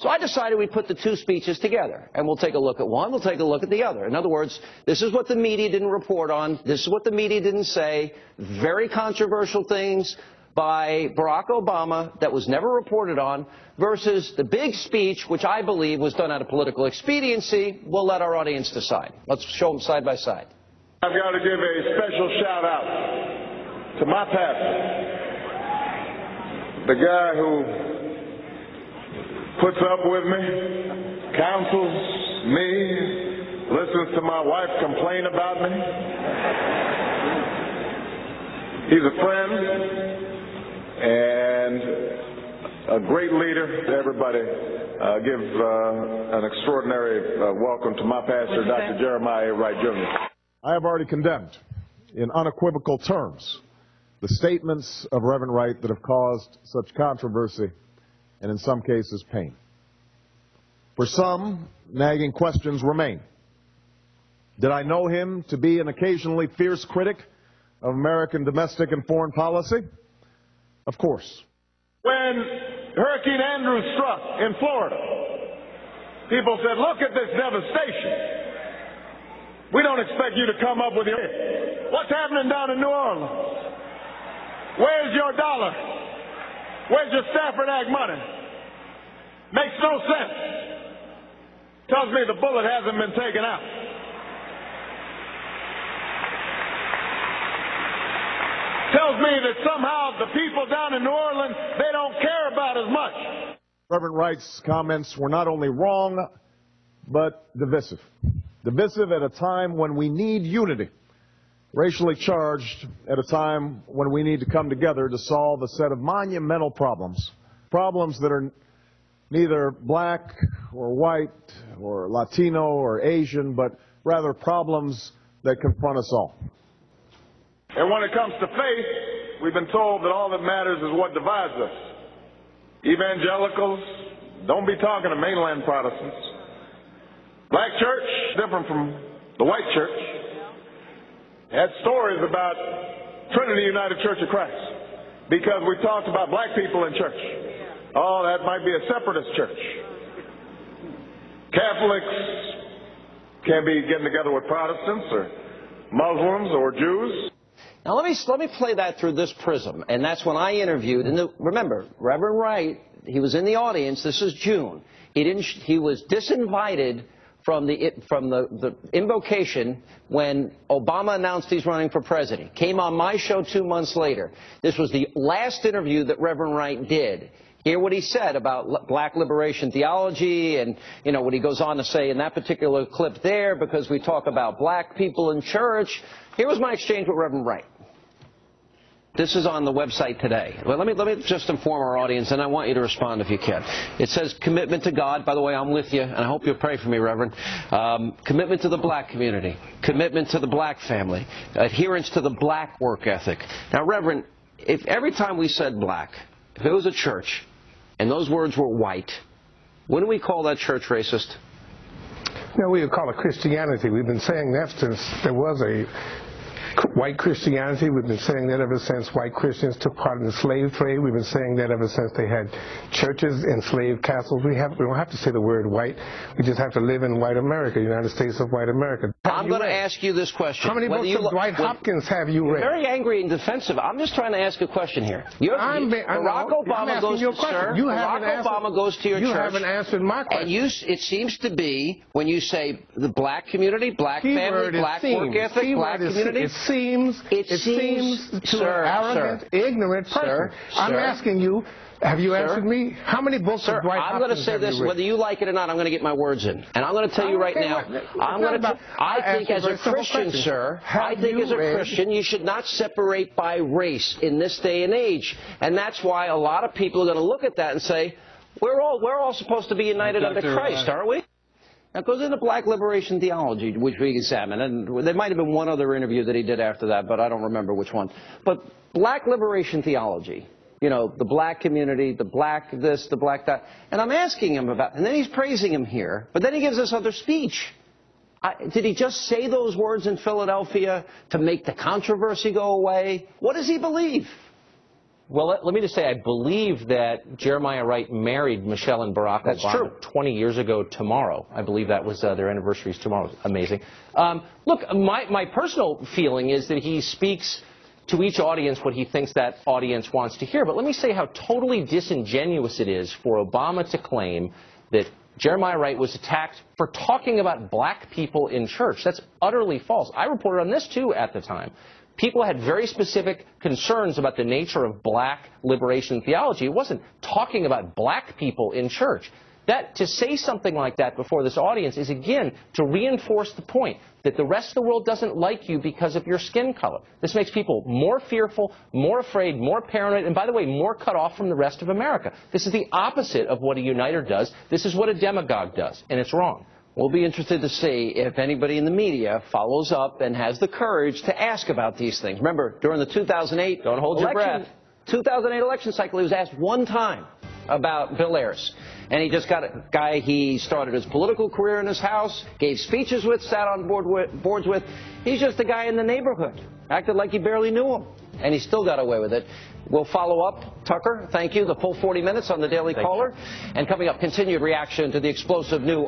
So I decided we'd put the two speeches together, and we'll take a look at one, we'll take a look at the other. In other words, this is what the media didn't report on, this is what the media didn't say, very controversial things by Barack Obama that was never reported on, versus the big speech, which I believe was done out of political expediency. We'll let our audience decide. Let's show them side by side. I've got to give a special shout out to my pastor, the guy who puts up with me, counsels me, listens to my wife complain about me. He's a friend and a great leader. Everybody give an extraordinary welcome to my pastor, Dr. Jeremiah Wright, Jr. I have already condemned in unequivocal terms the statements of Reverend Wright that have caused such controversy and in some cases pain. For some, nagging questions remain. Did I know him to be an occasionally fierce critic of American domestic and foreign policy? Of course. When Hurricane Andrew struck in Florida, people said, look at this devastation. We don't expect you to come up with your... What's happening down in New Orleans? Where's your dollar? Where's your Stafford Act money? Makes no sense. Tells me the bullet hasn't been taken out. Tells me that somehow the people down in New Orleans, they don't care about as much. Reverend Wright's comments were not only wrong, but divisive. Divisive at a time when we need unity. Racially charged at a time when we need to come together to solve a set of monumental problems. Problems that are neither black or white or Latino or Asian, but rather problems that confront us all. And when it comes to faith, we've been told that all that matters is what divides us. Evangelicals, don't be talking to mainland Protestants. Black church, different from the white church, had stories about Trinity United Church of Christ because we talked about black people in church. Oh, that might be a separatist church. Catholics can't be getting together with Protestants or Muslims or Jews. Now let me play that through this prism, and that's when I interviewed. And remember, Reverend Wright, he was in the audience. This is June. He was disinvited from the invocation when Obama announced he's running for president. Came on my show 2 months later. This was the last interview that Reverend Wright did. Hear what he said about black liberation theology and, you know, what he goes on to say in that particular clip there, because we talk about black people in church. Here was my exchange with Reverend Wright. This is on the website today. Well, let me just inform our audience, and I want you to respond if you can. It says commitment to God. By the way, I'm with you, and I hope you'll pray for me, Reverend. Commitment to the black community. Commitment to the black family. Adherence to the black work ethic. Now, Reverend, if every time we said black, if it was a church, and those words were white, wouldn't we call that church racist? No, we would call it Christianity. We've been saying that since there was a white Christianity. We've been saying that ever since white Christians took part in the slave trade. We've been saying that ever since they had churches and slave castles. We don't have to say the word white. We just have to live in white America, United States of white America. I'm going to ask you this question. How many books of Dwight Hopkins have you read? You're very angry and defensive. I'm just trying to ask a question here. Barack Obama goes to your church. You haven't answered my question. And it seems to be, when you say the black community, black family, black work ethic, black community. It seems to an arrogant, ignorant person. I'm asking you, have you answered me? How many books of Dwight Hopkins I'm going to say this, whether you like it or not, I'm going to get my words in. And I'm going to tell you right now, I think as a Christian, sir, I think as a Christian, you should not separate by race in this day and age. And that's why a lot of people are going to look at that and say, we're all supposed to be united under Christ, aren't we? Now, it goes into black liberation theology, which we examine, and there might have been one other interview that he did after that, but I don't remember which one. But black liberation theology, you know, the black community, the black this, the black that, and I'm asking him about, and then he's praising him here, but then he gives this other speech. Did he just say those words in Philadelphia to make the controversy go away? What does he believe? Well, let me just say, I believe that Jeremiah Wright married Michelle and Barack Obama 20 years ago tomorrow. I believe that was their anniversaries tomorrow. Amazing. Look, my personal feeling is that he speaks to each audience what he thinks that audience wants to hear. But let me say how totally disingenuous it is for Obama to claim that Jeremiah Wright was attacked for talking about black people in church. That's utterly false. I reported on this, too, at the time. People had very specific concerns about the nature of black liberation theology. It wasn't talking about black people in church. That, to say something like that before this audience is, again, to reinforce the point that the rest of the world doesn't like you because of your skin color. This makes people more fearful, more afraid, more paranoid, and, by the way, more cut off from the rest of America. This is the opposite of what a uniter does. This is what a demagogue does, and it's wrong. We'll be interested to see if anybody in the media follows up and has the courage to ask about these things. Remember, during the 2008 Don't hold your breath. 2008 election cycle, he was asked one time about Bill Ayers. And he just got a guy he started his political career in his house, gave speeches with, sat on boards with. He's just a guy in the neighborhood. Acted like he barely knew him. And he still got away with it. We'll follow up. Tucker, thank you. The full 40 minutes on the Daily Caller. And coming up, continued reaction to the explosive new